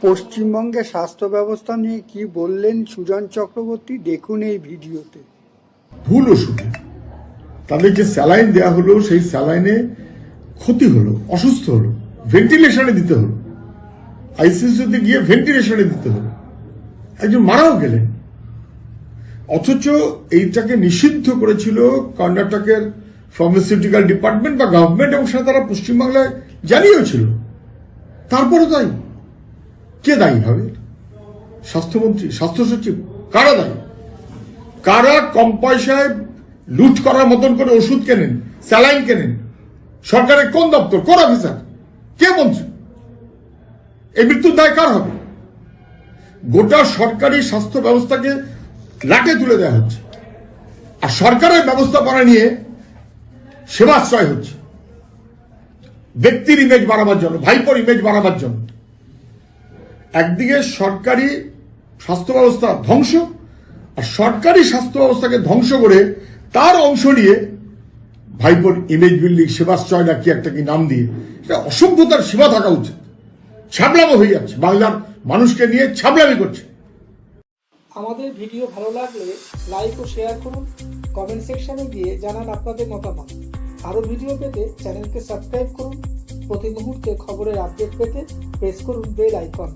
পশ্চিমবঙ্গের স্বাস্থ্য ব্যবস্থা নিয়ে কি বললেন সুজন চক্রবর্তী, দেখুন এই ভিডিওতে। ভুল ওষুধে তাদের যে স্যালাইন দেওয়া হলো, সেই স্যালাইনে ক্ষতি হলো, অসুস্থ হলো, ভেন্টিলেশনে দিতে হলো, আইসিইউতে গিয়ে ভেন্টিলেশনে দিতে হলো, একজন মারাও গেলেন। অথচ এইটাকে নিষিদ্ধ করেছিল কর্ণাটকের ফার্মাসিউটিক্যাল ডিপার্টমেন্ট বা গভর্নমেন্ট, এবং সেটা তারা পশ্চিমবাংলায় জানিয়েছিল। তারপরে তাই কে দায়ী হবে? স্বাস্থ্যমন্ত্রী, স্বাস্থ্য সচিব, কারা দায়ী? কারা কম পয়সায় লুট করার মতন করে ওষুধ কেনেন, স্যালাইন কেনেন? সরকারের কোন দপ্তর, কোন অফিসার, কে মন্ত্রী? এই মৃত্যুর দায় কার হবে? গোটা সরকারি স্বাস্থ্য ব্যবস্থাকে লাটে তুলে দেওয়া হচ্ছে, আর সরকারের ব্যবস্থাপনা নিয়ে সেবাশ্রয় হচ্ছে ব্যক্তির ইমেজ বাড়াবার জন্য, ভাইপোর ইমেজ বাড়াবার জন্য। একদিকে সরকারি স্বাস্থ্য ব্যবস্থা ধ্বংস, আর সরকারি স্বাস্থ্য ব্যবস্থাকে ধ্বংস করে তার অংশ নিয়ে ভাইপোর ইমেজ বিল্ডিং, সেবাশ্রয় না কি একটা কি নাম দিয়ে, এটা অসভ্যতার সীমা থাকা উচিত। ছাবলামো হয়ে যাচ্ছে, বাংলার মানুষকে নিয়ে ছাবলামি করছে। আমাদের ভিডিও ভালো লাগলে লাইক ও শেয়ার করুন, কমেন্ট সেকশনে গিয়ে জানান আপনাদের মতামত। আরও ভিডিও পেতে চ্যানেলকে সাবস্ক্রাইব করুন। প্রতি মুহূর্তে খবরের আপডেট পেতে প্রেস করুন বেল আইকন।